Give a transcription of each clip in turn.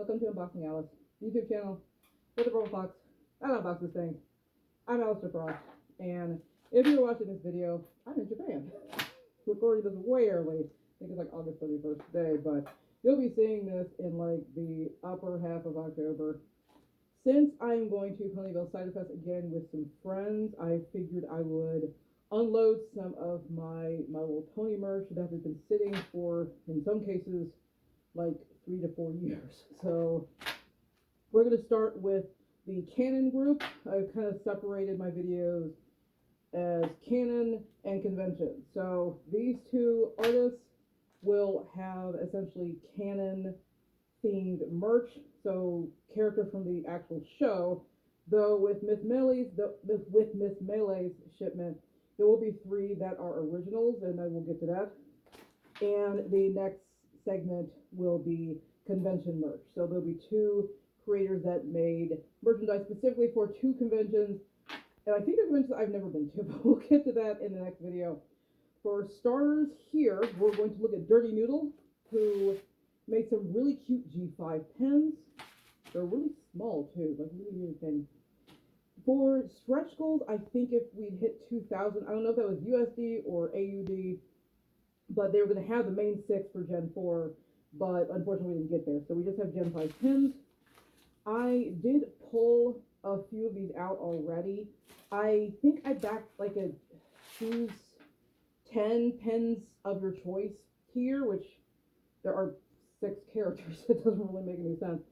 Welcome to Unboxing Alyss, YouTube channel with a Purple Fox. I don't unbox this thing. I'm Alyss Frost, and if you're watching this video, I'm in Japan. Recording this way early. I think it's like August 31st today, but you'll be seeing this in like the upper half of October. Since I'm going to Ponyville Cider Fest again with some friends, I figured I would unload some of my little pony merch that has been sitting for, in some cases, like 3 to 4 years. So we're going to start with the Canon group. I've kind of separated my videos as Canon and convention. So these two artists will have essentially Canon themed merch, so characters from the actual show. Though with Miss Mele's shipment, there will be 3 that are originals, and I will get to that. And the next segment will be convention merch. So there'll be 2 creators that made merchandise specifically for 2 conventions. And I think they're conventions I've never been to, but we'll get to that in the next video. For starters here, we're going to look at DirtyNoodles, who made some really cute G5 pens. They're really small too, like really, really thin. For stretch goals, I think if we'd hit 2,000, I don't know if that was USD or AUD, but they were going to have the main 6 for Gen 4, but unfortunately we didn't get there. So we just have Gen 5 pins. I did pull a few of these out already. I think I backed like a choose 10 pens of your choice here, which there are 6 characters. It doesn't really make any sense.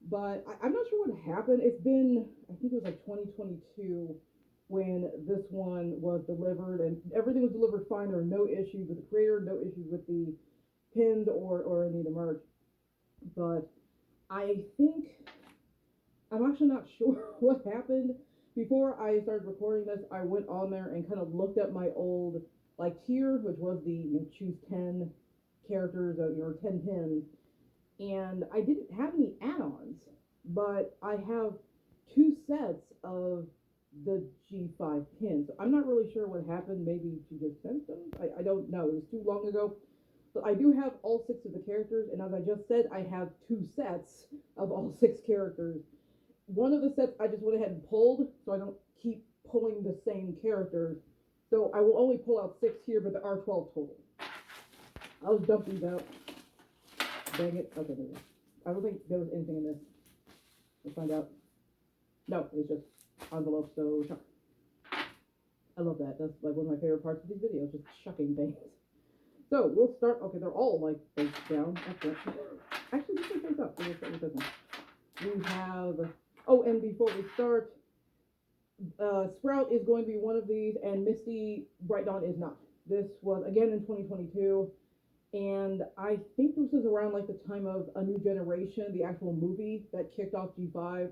But I'm not sure what happened. It's been, I think it was like 2022 when this one was delivered, and everything was delivered fine. There were no issues with the creator, no issues with the pins or any of the merch. But I think, I'm actually not sure what happened. Before I started recording this, I went on there and kind of looked at my old like tier, which was the choose 10 characters or 10 pins, and I didn't have any add-ons, but I have 2 sets of the G5 pins. I'm not really sure what happened. Maybe she just sent them. I don't know. It was too long ago. But I do have all 6 of the characters, and as I just said, I have 2 sets of all 6 characters. One of the sets I just went ahead and pulled, so I don't keep pulling the same characters. So I will only pull out 6 here, but there are 12 total. I'll just dump these out. Dang it. Okay, there we go. I don't think there was anything in this. Let's find out. No, it's just envelopes, so shuck. I love that. That's like one of my favorite parts of these videos, just shucking things. So we'll start. Okay, they're all like face down. That's it. Actually, this one face up. So we'll start with this one. We have, oh, and before we start, Sprout is going to be one of these, and Misty Bright Dawn is not. This was again in 2022. And I think this is around like the time of A New Generation, the actual movie that kicked off G5.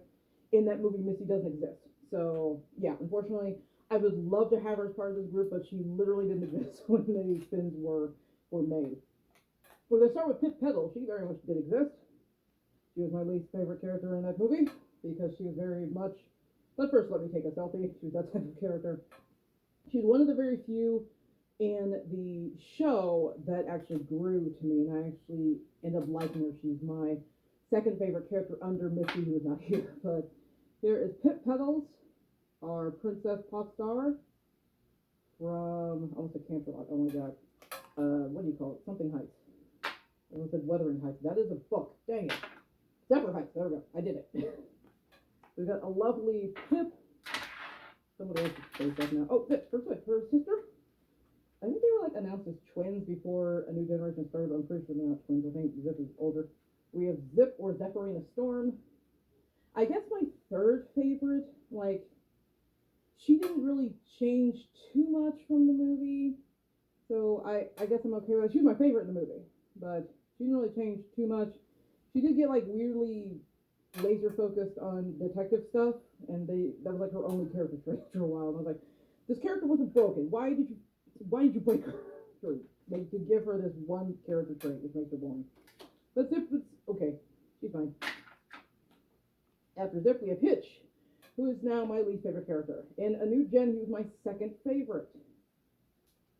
In that movie, Misty doesn't exist. So yeah, unfortunately, I would love to have her as part of this group, but she literally didn't exist when these spins were made. We're going to start with Pip Pedal. She very much did exist. She was my least favorite character in that movie because she was very much, but first let me take a selfie. She was that type of character. She's one of the very few in the show that actually grew to me, and I actually ended up liking her. She's my second favorite character under Misty, who is not here. But here is Pip Pedals, our Princess Pop Star from, almost a Camp Rock. Oh my god. What do you call it? Something Heights. I almost said Wuthering Heights. That is a book. Dang it. Zephyr Heights. There we go. I did it. We've got a lovely Pip. Somebody else's face up now. Oh, Pip, her sister. I think they were like announced as twins before A New Generation started, but I'm pretty sure they're not twins. I think Zip is older. We have Zip or Zephyrina Storm. I guess my third favorite, like, she didn't really change too much from the movie. So I guess I'm okay with that. She was my favorite in the movie, but she didn't really change too much. She did get like weirdly laser focused on detective stuff, and that was like her only character trait for a while. And I was like, this character wasn't broken. Why did you break her? Like, to give her this one character trait, which makes her boring. But Zip was okay. She's fine. After Zip, we have Hitch, who is now my least favorite character. In A New Gen, he was my second favorite.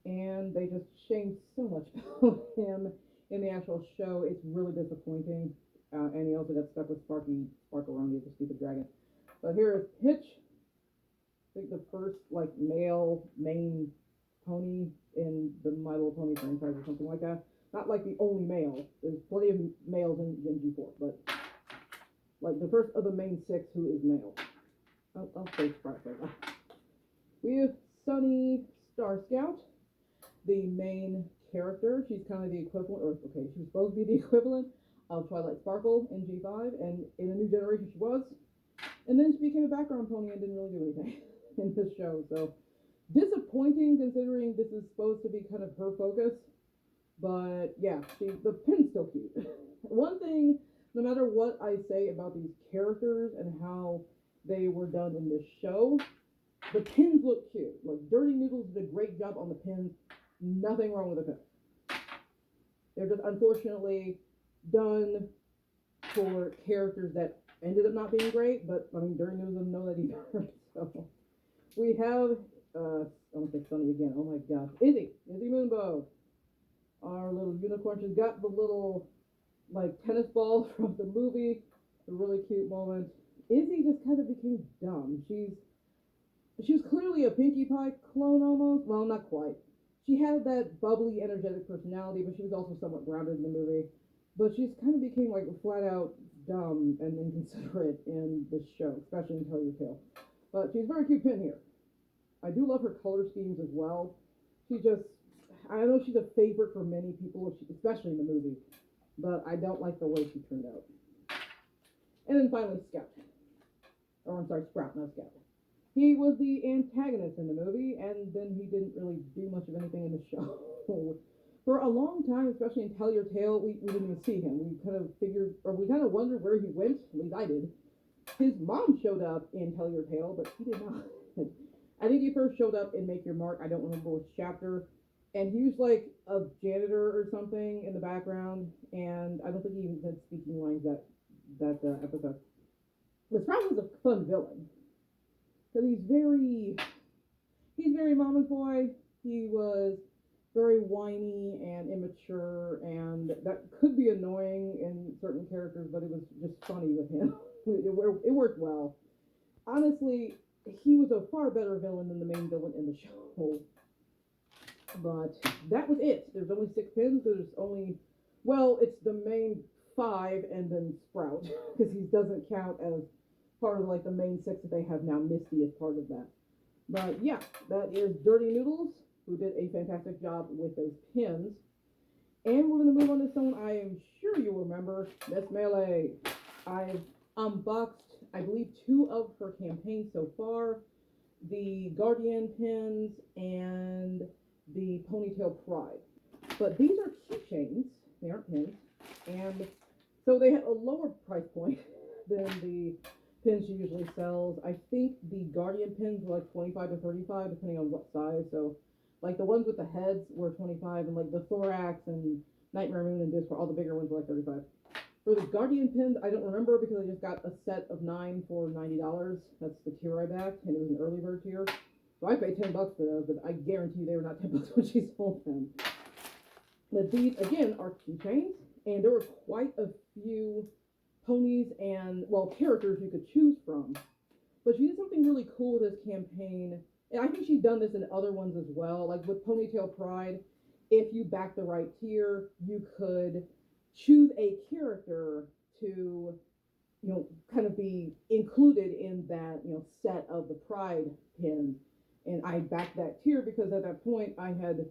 And they just changed so much about him in the actual show. It's really disappointing. and he also got stuck with Sparkaroni, the stupid dragon. But here is Hitch. I think the first like male main pony in the My Little Pony franchise or something like that. Not like the only male. There's plenty of males in G4, but like the first of the main 6 who is male. I'll say Sprite right now. We have Sunny Star Scout, the main character. She's kind of the equivalent, or okay, she's supposed to be the equivalent of Twilight Sparkle in G5, and in a new generation she was. And then she became a background pony and didn't really do anything in this show. So disappointing considering this is supposed to be kind of her focus. But yeah, the pin's still cute. One thing, no matter what I say about these characters and how they were done in this show, the pins look cute. Like DirtyNoodles did a great job on the pins. Nothing wrong with the pins. They're just unfortunately done for characters that ended up not being great, but I mean DirtyNoodles doesn't know that either. So we have I'm gonna say Sunny again. Oh my gosh. Izzy Moonbow. Our little unicorn. She's got the little like tennis ball from the movie. A really cute moment. Izzy just kind of became dumb. She was clearly a Pinkie Pie clone almost. Well, not quite. She had that bubbly, energetic personality, but she was also somewhat grounded in the movie. But she's kind of became like flat out dumb and inconsiderate in this show, especially in Tell Your Tale. But she's a very cute pin here. I do love her color schemes as well. I know she's a favorite for many people, especially in the movie, but I don't like the way she turned out. And then finally, Sprout, not Scout. He was the antagonist in the movie, and then he didn't really do much of anything in the show. For a long time, especially in Tell Your Tale, we didn't even see him. We kind of wondered where he went, at least I did. His mom showed up in Tell Your Tale, but he did not. I think he first showed up in Make Your Mark, I don't remember which chapter, and he was like a janitor or something in the background, and I don't think he even said speaking lines that episode. But Sprout was a fun villain. Because he's very mama's boy. He was very whiny and immature, and that could be annoying in certain characters, but it was just funny with him. It worked well. Honestly, he was a far better villain than the main villain in the show. But that was it. There's only 6 pins. It's the main 5 and then Sprout, because he doesn't count as part of like the main 6 that they have now. Misty is part of that. But yeah, that is DirtyNoodles, who did a fantastic job with those pins. And we're going to move on to someone I am sure you'll remember, Miss Mele. I've unboxed, I believe, 2 of her campaigns so far. The Guardian pins and the Ponytail Pride. But these are keychains. They aren't pins. And so they have a lower price point than the pins she usually sells. I think the Guardian pins were like 25 to 35 depending on what size. So like the ones with the heads were 25, and like the Thorax and Nightmare Moon and Disc, all the bigger ones were like 35. For the Guardian pins, I don't remember because I just got a set of 9 for $90. That's the tier I backed, and it was an early bird tier. So I paid $10 for those, but I guarantee they were not $10 when she sold them. But these again are keychains, and there were quite a few ponies and, well, characters you could choose from. But she did something really cool with this campaign, and I think she's done this in other ones as well. Like with Ponytail Pride, if you back the right tier, you could choose a character to, kind of be included in that, set of the Pride pins. And I backed that tier because at that point I had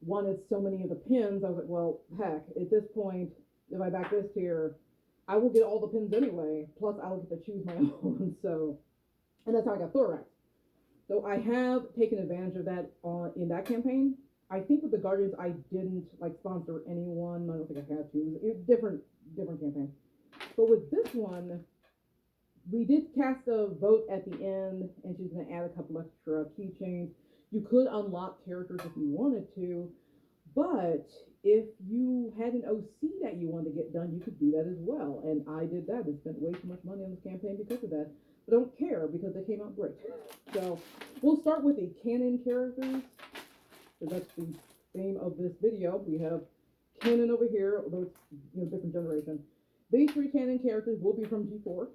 wanted so many of the pins. I was like, well, heck, at this point, if I back this tier, I will get all the pins anyway, plus I'll get to choose my own. So, and that's how I got Thorax. So I have taken advantage of that in that campaign. I think with the Guardians, I didn't sponsor anyone. I don't think I had to. It was different campaign. But with this one, we did cast a vote at the end, and she's going to add a couple extra keychains. You could unlock characters if you wanted to, but if you had an OC that you wanted to get done, you could do that as well. And I did that and spent way too much money on this campaign because of that. But I don't care because they came out great. So we'll start with the Canon characters. So that's the theme of this video. We have Canon over here, although it's different generation. These three Canon characters will be from G4,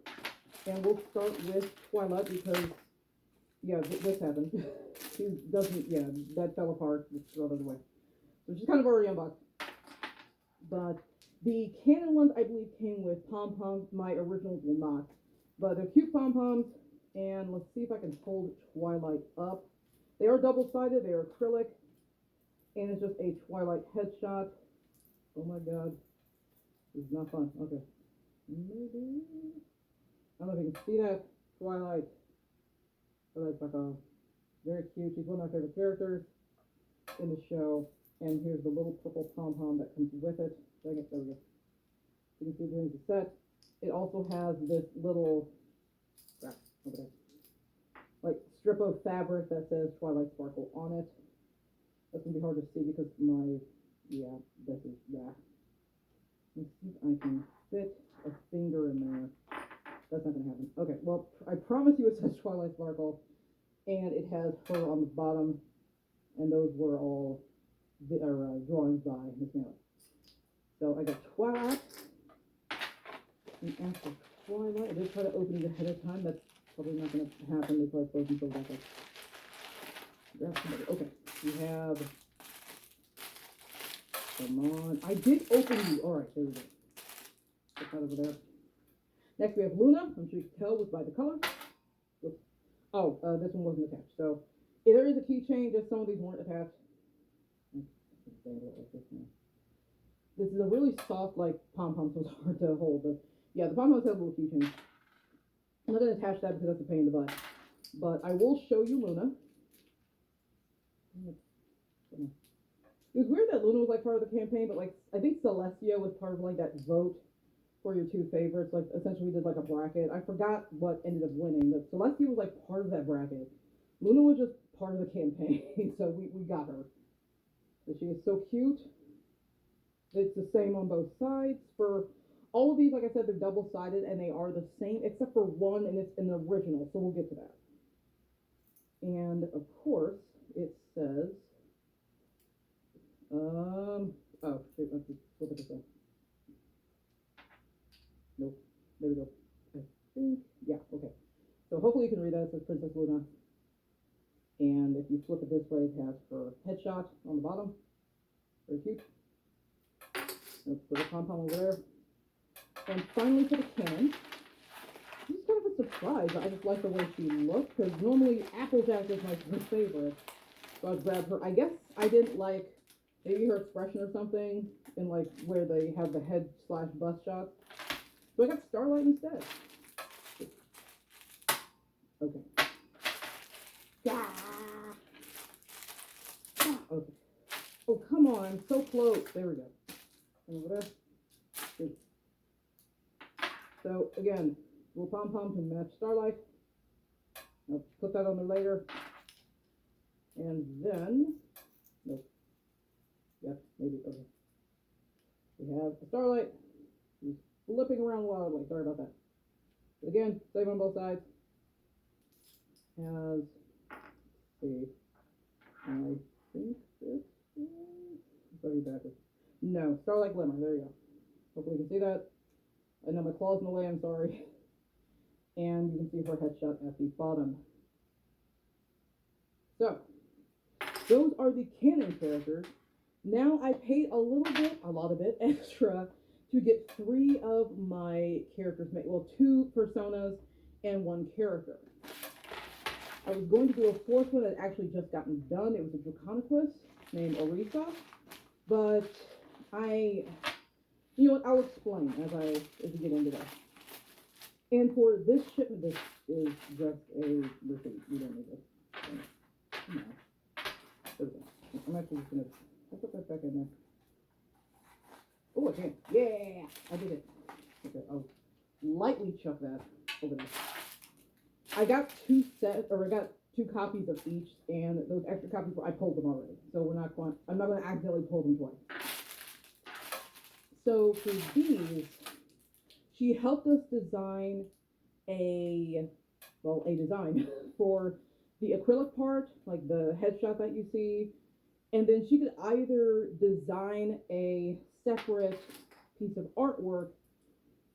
and we'll start with Twilight because, yeah, this happened. She doesn't, yeah, that fell apart, just throw it away. So she's kind of already unboxed. But the Canon ones, I believe, came with pom-poms. My originals will not. But they're cute pom-poms, and let's see if I can hold Twilight up. They are double-sided, they are acrylic, and it's just a Twilight headshot. Oh my god. This is not fun. Okay. Maybe. I don't know if you can see that. Twilight. Twilight's like a very cute. She's one of my favorite characters in the show. And here's the little purple pom-pom that comes with it. Dang it, there we go. You can see there's the set. It also has this little over there, like strip of fabric that says Twilight Sparkle on it. That's gonna be hard to see because my, yeah, this is that. Let's see if I can fit a finger in there. That's not gonna happen. Okay, well, I promise you it says Twilight Sparkle, and it has her on the bottom, and those were all drawings by Miss Mele. So I got Twilight, and after Twilight, I did try to open it ahead of time. That's probably not going to happen. They probably close until back up. Grab somebody. Okay, we have. Come on. I did open you. Alright, there we go. Put that over there. Next we have Luna. I'm sure you can tell by the color. Oops. Oh, this one wasn't attached. So there is a keychain, just some of these weren't attached. This is a really soft, like, pom-pom, so it's hard to hold. But yeah, the pom-poms have a little keychain. I'm not going to attach that because that's a pain in the butt. But I will show you Luna. It was weird that Luna was like part of the campaign, but like I think Celestia was part of like that vote for your two favorites. Like essentially we did like a bracket. I forgot what ended up winning, but Celestia was like part of that bracket. Luna was just part of the campaign, so we got her. So she is so cute. It's the same on both sides. For all of these, like I said, they're double-sided and they are the same, except for one, and it's an original, so we'll get to that. And of course, it says, oh, shoot, let's just flip it this way. Nope, there we go. I think, yeah, okay. So hopefully you can read that. It says Princess Luna. And if you flip it this way, it has her headshot on the bottom. Very cute. Let's put a pom-pom over there. And finally for the Canon. This is kind of a surprise. I just like the way she looks, because normally Applejack is my favorite. So I grabbed her. I guess I didn't like maybe her expression or something in like where they have the head / bust shot. So I got Starlight instead. Okay. Ah. Okay. Oh, come on. So close. There we go. Over there. Good. So again, little pom-pom to match Starlight. I'll put that on there later. And then, nope. Yep, maybe, okay. We have a Starlight. He's flipping around wildly. Sorry about that. But again, same on both sides. Has, let's see, I think this is, sorry, backwards. No, Starlight Glimmer, there you go. Hopefully you can see that. I know my claw's in the way, I'm sorry. And you can see her headshot at the bottom. So, those are the Canon characters. Now I paid a lot of it extra to get 3 of my characters made. Well, 2 personas and 1 character. I was going to do a 4th one that actually just gotten done. It was a Draconicus named Alyss, but you know what, I'll explain as we get into that. And for this shipment, this is just a receipt. You don't need this. No. There we go. I'm actually just gonna, I'll put that back in there. Oh, I can. Yeah, I did it. Okay, I'll lightly chuck that over there. I got 2 copies of each, and those extra copies, I pulled them already. So I'm not going to accidentally pull them twice. So for these, she helped us design a design for the acrylic part, like the headshot that you see, and then she could either design a separate piece of artwork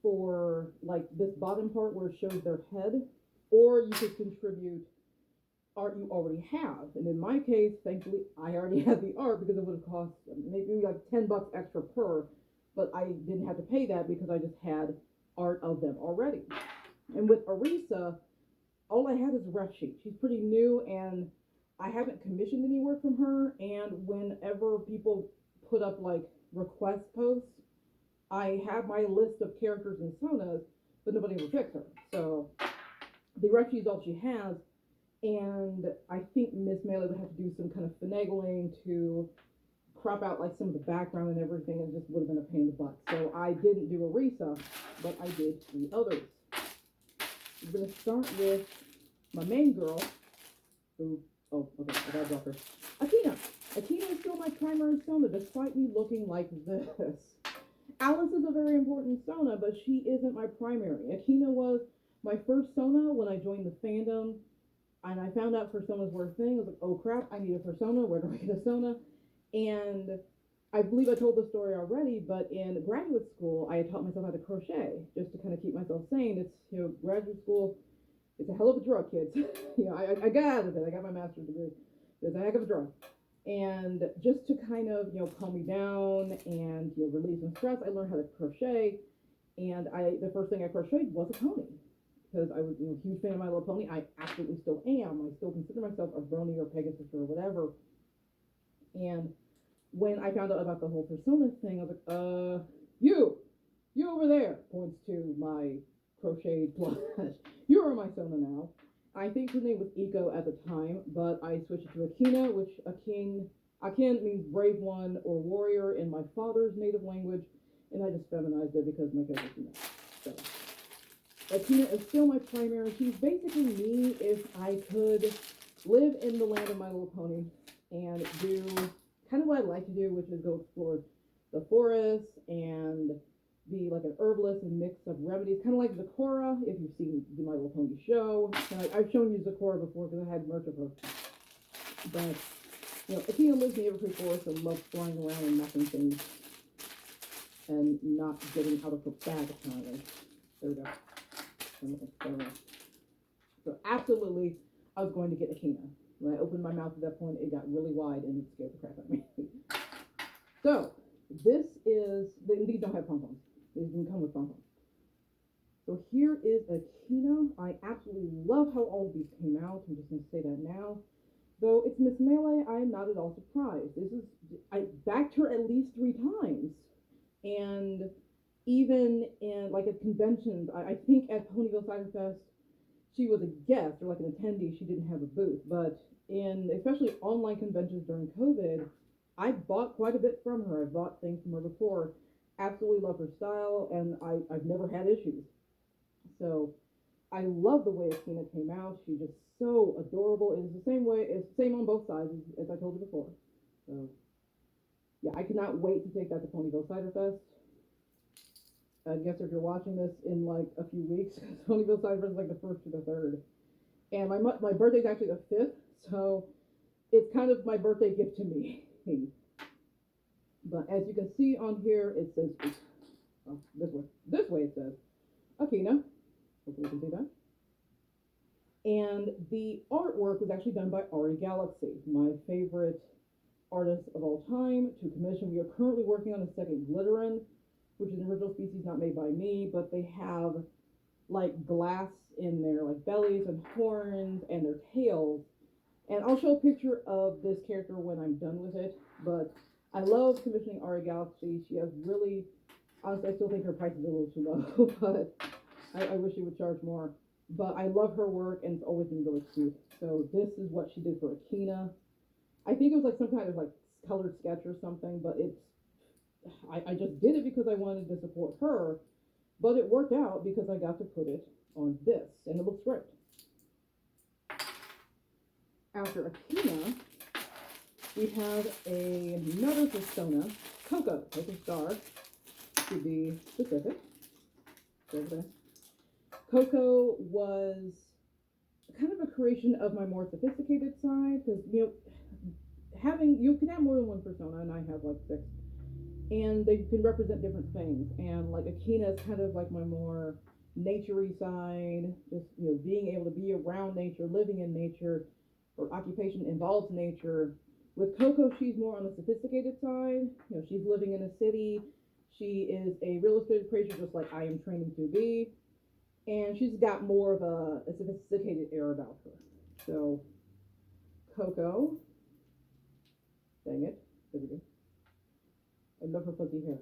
for like this bottom part where it shows their head, or you could contribute art you already have. And in my case, thankfully, I already had the art because it would have cost maybe like $10 extra per, but I didn't have to pay that because I just had art of them already. And with Arisa, all I had is a ref sheet. She's pretty new and I haven't commissioned any work from her. And whenever people put up like request posts, I have my list of characters and sonas, but nobody ever picks her. So the ref sheet is all she has. And I think Miss Mele would have to do some kind of finagling to crop out like some of the background and everything. It just would have been a pain in the butt. So I didn't do Arisa, but I did 3 others. I'm going to start with my main girl, who, oh, okay, I gotta drop her. Akina. Akina is still my primary sona, despite me looking like this. Alyss is a very important sona, but she isn't my primary. Akina was my first sona when I joined the fandom. And I found out personas were a thing. I was like, oh crap, I need a persona. Where do I get a sona? And I believe I told the story already, but in graduate school, I had taught myself how to crochet just to kind of keep myself sane. It's, graduate school, it's a hell of a drug, kids. I got out of it. I got my master's degree. It's a heck of a drug. And just to kind of, calm me down and, relieve some stress, I learned how to crochet. And the first thing I crocheted was a pony. Because I was a huge fan of My Little Pony. I absolutely still am. I still consider myself a brony or Pegasus or whatever. And when I found out about the whole persona thing, I was like, you over there, points to my crocheted plush. You are my sona now. I think her name was Eco at the time, but I switched it to Akina, which Akin means brave one or warrior in my father's native language, and I just feminized it because my cousin was so. Akina is still my primary. She's basically me if I could live in the land of My Little Pony and do kind of what I like to do, which is go explore the forest and be like an herbalist and mix of remedies, kind of like Zecora, if you've seen the My Little Pony show. And I've shown you Zecora before because I had merch of her. But, Akina lives in the Evergreen Forest and loves flying around and knocking things and not getting out of her bag, apparently. There we go. So absolutely, I was going to get Akina. When I opened my mouth at that point, it got really wide and it scared the crap out of me. So this is, these don't have pom-poms. These didn't come with pom-poms. So here is Akina. I absolutely love how all of these came out. I'm just going to say that now. Though it's Miss Mele, I am not at all surprised. I backed her at least 3 times. And even in, like, at conventions, I think at Ponyville Cider Fest, she was a guest or like an attendee. She didn't have a booth. But in especially online conventions during COVID, I bought quite a bit from her. I've bought things from her before. Absolutely love her style, and I've never had issues. So I love the way Akina came out. She's just so adorable. It's the same way, it's the same on both sides as I told you before. So yeah, I cannot wait to take that to Ponyville Cider Fest. I guess if you're watching this in like a few weeks, Ponyville Cider Fest is like the 1st to the 3rd. And my birthday's actually the 5th, so it's kind of my birthday gift to me. But as you can see on here, it says, oh, this way it says, Akina. Hopefully you can see that. And the artwork was actually done by Ari Galaxy, my favorite artist of all time to commission. We are currently working on a second Glitterin, which is an original species not made by me, but they have like glass in their like bellies and horns and their tails. And I'll show a picture of this character when I'm done with it, but I love commissioning Ari Galaxy. She has really, honestly, I still think her price is a little too low, but I wish she would charge more. But I love her work, and it's always been really cute. So this is what she did for Akina. I think it was like some kind of like colored sketch or something, but I just did it because I wanted to support her, but it worked out because I got to put it on this, and it looks great. After Akina, we have another persona, Coco Star, to be specific. Coco was kind of a creation of my more sophisticated side, because, you can have more than one persona, and I have like 6. and they can represent different things. And like Akina is kind of like my more naturey side, just being able to be around nature, living in nature. Her occupation involves nature. With Coco, she's more on the sophisticated side. She's living in a city. She is a real estate creature, just like I am training to be, and she's got more of a sophisticated air about her. So, Coco, dang it, there we go. I love her fuzzy hair.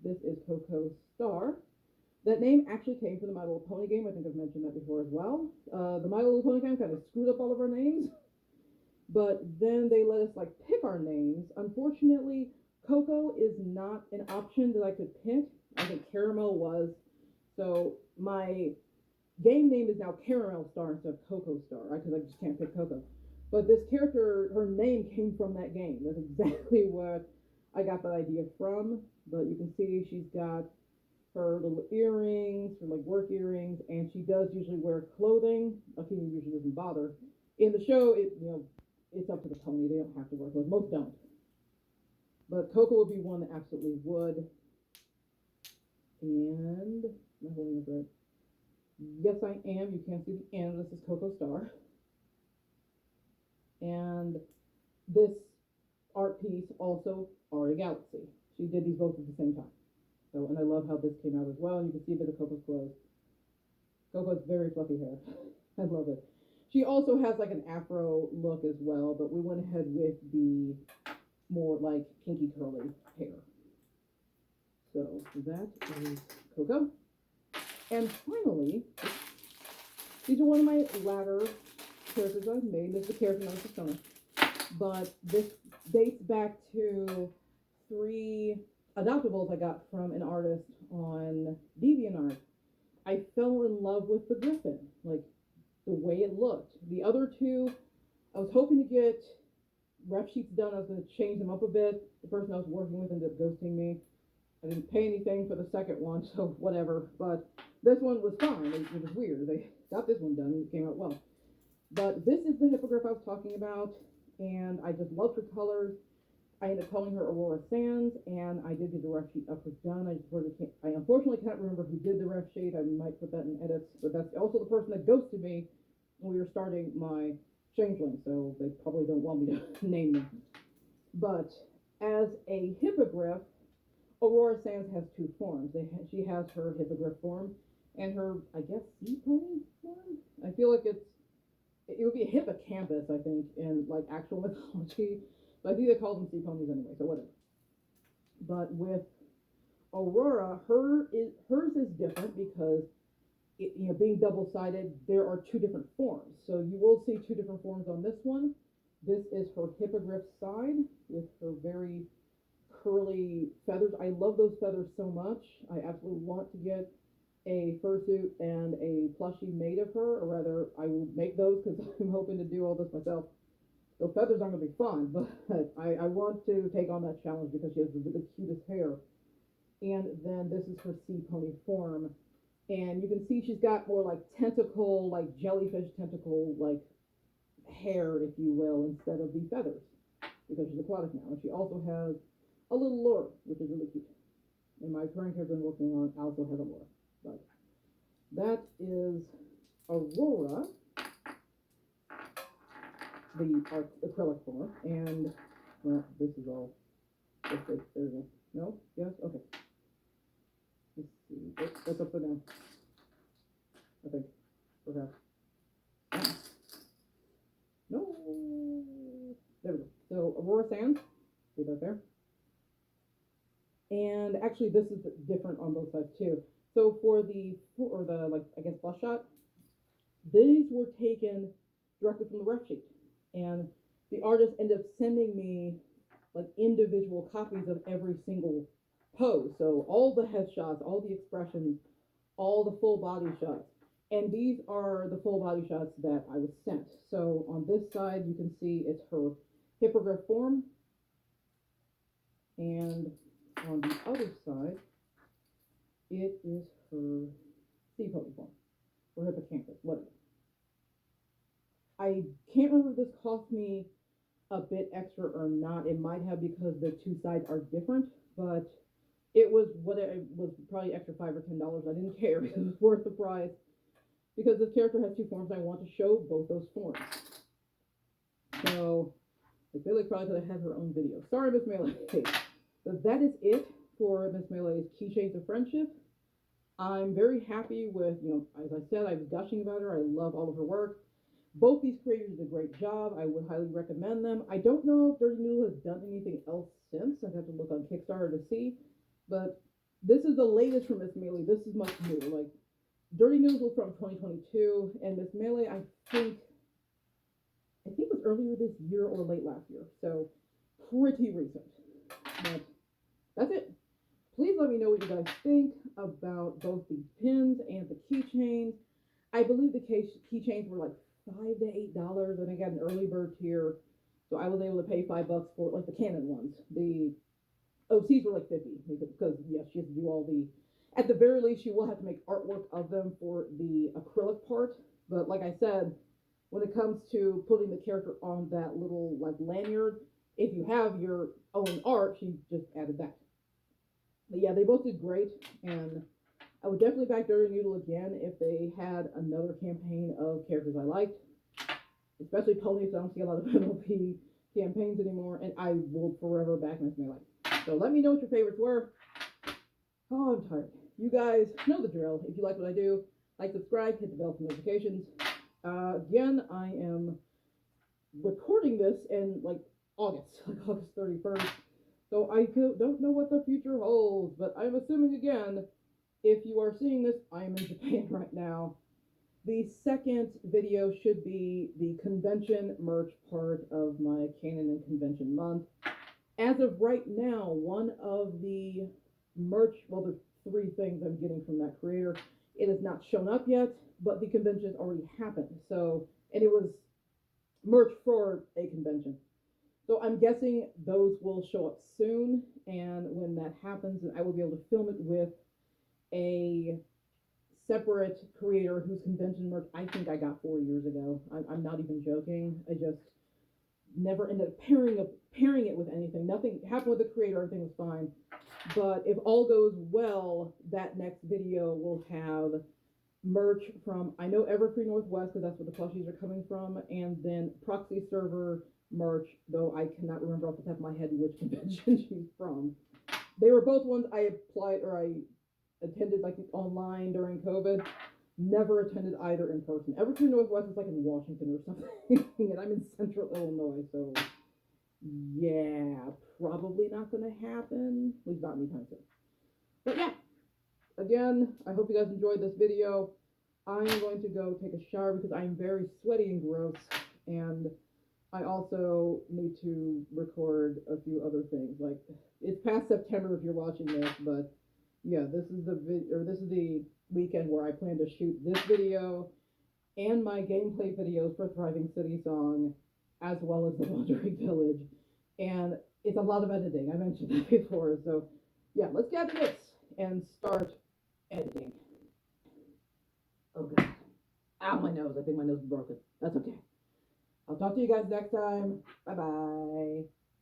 This is Coco Star. That name actually came from the My Little Pony game. I think I've mentioned that before as well. The My Little Pony game kind of screwed up all of our names, but then they let us like pick our names. Unfortunately, Coco is not an option that I could pick. I think Caramel was. So my game name is now Caramel Star instead of Coco Star, right? Because I just can't pick Coco. But this character, her name came from that game. That's exactly what I got that idea from. But you can see she's got her little earrings, her like work earrings, and she does usually wear clothing. Akina usually doesn't bother. In the show, it's up to the pony. They don't have to wear clothes. Most don't. But Coco would be one that absolutely would. And am I holding this right? Yes, I am. You can't see the end. This is Coco Star. And this art piece also Aria Galaxy. She did these both at the same time. So, and I love how this came out as well. And you can see a bit of Coco's clothes. Coco's very fluffy hair. I love it. She also has like an afro look as well, but we went ahead with the more like kinky curly hair. So that is Coco. And finally, these are one of my latter characters I've made. This is the character on Persona. But this dates back to 3 adoptables I got from an artist on DeviantArt. I fell in love with the griffin, like the way it looked. The other 2, I was hoping to get ref sheets done. I was going to change them up a bit. The person I was working with ended up ghosting me. I didn't pay anything for the second one, so whatever. But this one was fine. It was weird. They got this one done and it came out well. But this is the hippogriff I was talking about, and I just loved her colors. I ended up calling her Aurora Sands, and I did get the ref sheet up for done. I unfortunately can't remember who did the ref sheet. I might put that in edits, but that's also the person that ghosted me when we were starting my changeling, so they probably don't want me to name them. But as a hippogriff, Aurora Sands has 2 forms. She has her hippogriff form and her, I guess, sea pony form. I feel like it would be a hippocampus, I think, in like actual mythology. But I think they call them sea ponies anyway, so whatever. But with Aurora, hers is different because being double-sided, there are 2 different forms. So you will see 2 different forms on this one. This is her hippogriff side with her very curly feathers. I love those feathers so much. I absolutely want to get a fursuit and a plushie made of her, or rather, I will make those because I'm hoping to do all this myself. Those feathers aren't going to be fun, but I want to take on that challenge because she has the cutest hair. And then this is her sea pony form. And you can see she's got more like tentacle, like jellyfish tentacle, like hair, if you will, instead of the feathers, because she's aquatic now. And she also has a little lure, which is really cute. And my current character I'm working on also has a lure. But that is Aurora, the acrylic form. And, well, this is all. There we go. No? Yes? Okay. Let's see. That's upside down. I think. Perhaps. No. There we go. So Aurora Sands. See that there? And actually, this is different on both sides too. So for the like I guess flush shot, these were taken directly from the ref sheet, and the artist ended up sending me like individual copies of every single pose. So all the headshots, all the expressions, all the full body shots. And these are the full body shots that I was sent. So on this side, you can see it's her hippogriff form. And on the other side, it is her sea pony form, or hippocampus, whatever. I can't remember if this cost me a bit extra or not. It might have because the two sides are different, but it was what it was, probably extra $5 or $10. I didn't care because it was worth the price. Because this character has two forms, I want to show both those forms. So Miss Mele probably could have had her own video. Sorry, Miss Mele. So that is it for Miss Mele's Keychains of Friendship. I'm very happy with, as I said, I was gushing about her. I love all of her work. Both these creators did a great job. I would highly recommend them. I don't know if DirtyNoodles has done anything else since. I'd have to look on Kickstarter to see. But this is the latest from Miss Mele. This is much new. Like, DirtyNoodles was from 2022, and Miss Mele, I think it was earlier this year or late last year. So, pretty recent. But that's it. Please let me know what you guys think about both the pins and the keychains. I believe the keychains were like $5 to $8, and I got an early bird tier, so I was able to pay $5 for like the Canon ones. The OCs were like 50 because yes, she has to do all the. At the very least, she will have to make artwork of them for the acrylic part. But like I said, when it comes to putting the character on that little like lanyard, if you have your own art, she just added that. But yeah, they both did great, and I would definitely back DirtyNoodle again if they had another campaign of characters I liked, especially ponies. I don't see a lot of MLP campaigns anymore, and I will forever back Miss Mele. So let me know what your favorites were. Oh, I'm tired. You guys know the drill. If you like what I do, like, subscribe, hit the bell for notifications. Again, I am recording this in like August 31st. So I don't know what the future holds, but I'm assuming again, if you are seeing this, I'm in Japan right now. The second video should be the convention merch part of my Canon and convention month. As of right now, one of the merch, well, there's 3 things I'm getting from that creator. It has not shown up yet, but the convention has already happened. So, and it was merch for a convention. So I'm guessing those will show up soon, and when that happens, I will be able to film it with a separate creator whose convention merch I think I got 4 years ago. I'm not even joking. I just never ended up pairing it with anything. Nothing happened with the creator, everything was fine. But if all goes well, that next video will have merch from, I know Everfree Northwest, because that's where the plushies are coming from, and then Proxy Server merch, though I cannot remember off the top of my head which convention she's from. They were both ones I applied, or I attended like online during COVID. Never attended either in person. Everfree Northwest is like in Washington or something, and I'm in central Illinois, so yeah, probably not gonna happen, at least not anytime soon. But yeah, again, I hope you guys enjoyed this video. I'm going to go take a shower because I'm very sweaty and gross, and I also need to record a few other things. Like, it's past September if you're watching this, but yeah, this is the weekend where I plan to shoot this video and my gameplay videos for Thriving City Song, as well as the Wandering Village. And it's a lot of editing. I mentioned that before. So yeah, let's get this and start editing. Oh god. Ow, my nose. I think my nose is broken. That's okay. I'll talk to you guys next time. Bye-bye.